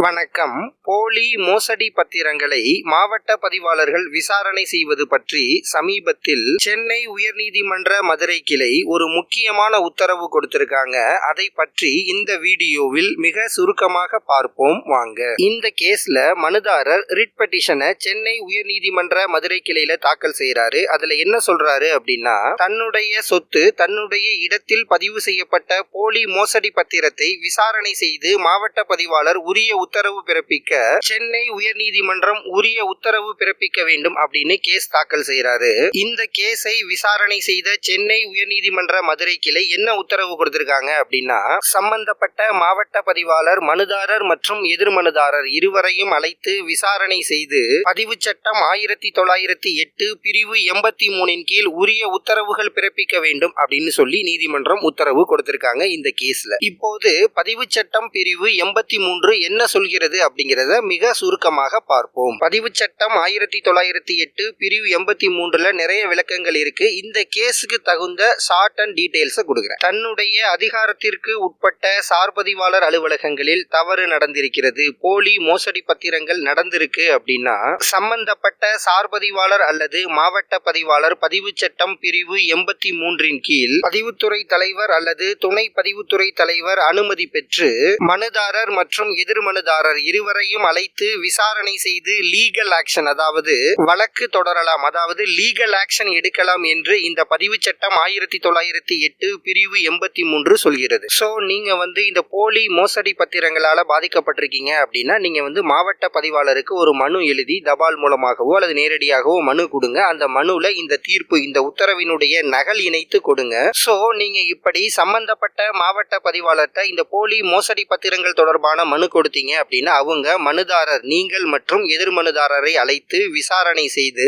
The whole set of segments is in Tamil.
வணக்கம். போலி மோசடி பத்திரங்களை மாவட்ட பதிவாளர்கள் விசாரணை செய்வது பற்றி சமீபத்தில் சென்னை உயர்நீதிமன்ற மதுரை கிளை ஒரு முக்கியமான உத்தரவு கொடுத்திருக்காங்க. அதை பற்றி இந்த வீடியோவில் மிக சுருக்கமாக பார்ப்போம் வாங்க. இந்த கேஸ்ல மனுதாரர் ரிட் பெட்டிஷனை சென்னை உயர்நீதிமன்ற மதுரை கிளையில தாக்கல் செய்யறாரு. அதுல என்ன சொல்றாரு அப்படின்னா, தன்னுடைய சொத்து தன்னுடைய இடத்தில் பதிவு செய்யப்பட்ட போலி மோசடி பத்திரத்தை விசாரணை செய்து மாவட்ட பதிவாளர் உரிய உத்தரவு பிறப்பிக்க சென்னை உயர்நீதிமன்றம் உரிய உத்தரவு பிறப்பிக்க வேண்டும் அப்படின்னு கேஸ் தாக்கல் செய்யறாரு. இந்த கேஸை விசாரணை செய்த சென்னை உயர்நீதிமன்ற மதுரை கிளை என்ன உத்தரவு கொடுத்திருக்காங்க அப்படின்னா, சம்பந்தப்பட்ட மாவட்ட பதிவாளர் மனுதாரர் மற்றும் எதிர்மனுதாரர் இருவரையும் அழைத்து விசாரணை செய்து பதிவு சட்டம் 1908 பிரிவு 83 கீழ் உரிய உத்தரவுகள் பிறப்பிக்க வேண்டும் அப்படின்னு சொல்லி நீதிமன்றம் உத்தரவு கொடுத்திருக்காங்க இந்த கேஸ்ல. இப்போது பதிவு சட்டம் பிரிவு 83 என்ன சொல்கிறது அப்படிங்கறத மிக சுருக்கமாக பார்ப்போம். பதிவு சட்டம் 1908 பிரிவு 83ல நிறைய விளக்கங்கள் இருக்கு. இந்த கேஸுக்கு தகுந்த ஷார்ட் அண்ட் டீடைல்ஸ் கொடுக்கிறேன். தன்னுடைய அதிகாரத்திற்கு உட்பட்ட சார்பதிவாளர் அலுவலகங்களில் தவறு நடந்திருக்கிறது, போலி மோசடி பத்திரங்கள் நடந்திருக்கு அப்படின்னா சம்பந்தப்பட்ட சார்பதிவாளர் அல்லது மாவட்ட பதிவாளர் பதிவு சட்டம் பிரிவு 83 கீழ் பதிவுத்துறை தலைவர் அல்லது துணை பதிவுத்துறை தலைவர் அனுமதி பெற்று மனுதாரர் மற்றும் எதிர்மனுதாரர் இருவரையும் அழைத்து விசாரணை செய்து லீகல் ஆக்ஷன், அதாவது வழக்கு தொடரலாம், அதாவது லீகல் ஆக்ஷன் எடுக்கலாம் என்று இந்த பதிவு சட்டம் 1908 பிரிவு 83 சொல்கிறது. சோ நீங்க இந்த போலி மோசடி பத்திரங்களால பாதிக்கப்பட்டிருக்கீங்க அப்படின்னா நீங்க மாவட்ட பதிவாளருக்கு ஒரு மனு எழுதி தபால் மூலமாகவோ அல்லது நேரடியாகவோ மனு கொடுங்க. அந்த மனுல இந்த தீர்ப்பு, இந்த உத்தரவினுடைய நகல் இணைத்து கொடுங்க. சோ நீங்க இப்படி சம்பந்தப்பட்ட மாவட்ட பதிவாளர்கிட்ட இந்த போலி மோசடி பத்திரங்கள் தொடர்பான மனு கொடுத்தீங்க அப்படின்னா அவங்க மனுதாரர், நீங்கள் மற்றும் எதிர்மனுதாரரை அழைத்து விசாரணை செய்து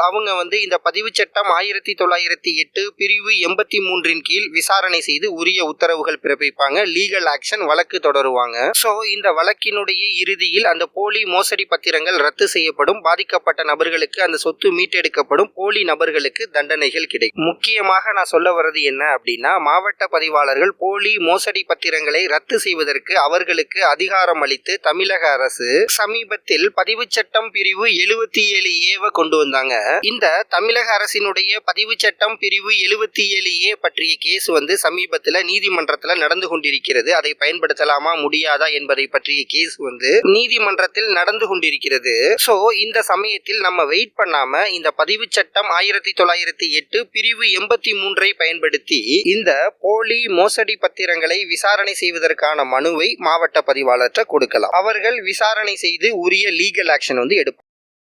அவங்க இந்த பதிவு சட்டம் 1908 பிரிவு 83 கீழ் விசாரணை செய்து உரிய உத்தரவுகள் பிறப்பிப்பாங்க. லீகல் ஆக்ஷன், வழக்கு தொடருவாங்க. இந்த வழக்கினுடைய இறுதியில் அந்த போலி மோசடி பத்திரங்கள் ரத்து செய்யப்படும். பாதிக்கப்பட்ட நபர்களுக்கு அந்த சொத்து மீட்டெடுக்கப்படும். போலி நபர்களுக்கு தண்டனைகள் கிடைக்கும். முக்கியமாக நான் சொல்ல வர்றது என்ன அப்படின்னா, மாவட்ட பதிவாளர்கள் போலி மோசடி பத்திரங்களை ரத்து செய்வதற்கு அவர்களுக்கு அதிகாரம் அளித்து தமிழக அரசு சமீபத்தில் பதிவு சட்டம் பிரிவு 77A கொண்டு வந்தாங்க. இந்த தமிழக அரசினுடைய பதிவு சட்டம் பிரிவு 77A பற்றிய கேஸ் சமீபத்தில் நீதிமன்றத்தில் நடந்து கொண்டிருக்கிறது. அதை பயன்படுத்தலாமா முடியாதா என்பதை பற்றிய கேஸ் நீதிமன்றத்தில் நடந்து கொண்டிருக்கிறது. இந்த சமயத்தில் நம்ம வெயிட் பண்ணாம இந்த பதிவு சட்டம் 1908 பிரிவு 83 பயன்படுத்தி இந்த போலி மோசடி பத்திரங்களை விசாரணை செய்வதற்கான மனுவை மாவட்ட பதிவாளர்கிட்ட கொடுக்கலாம். அவர்கள் விசாரணை செய்து உரிய லீகல் ஆக்ஷன் எடுப்பாங்க.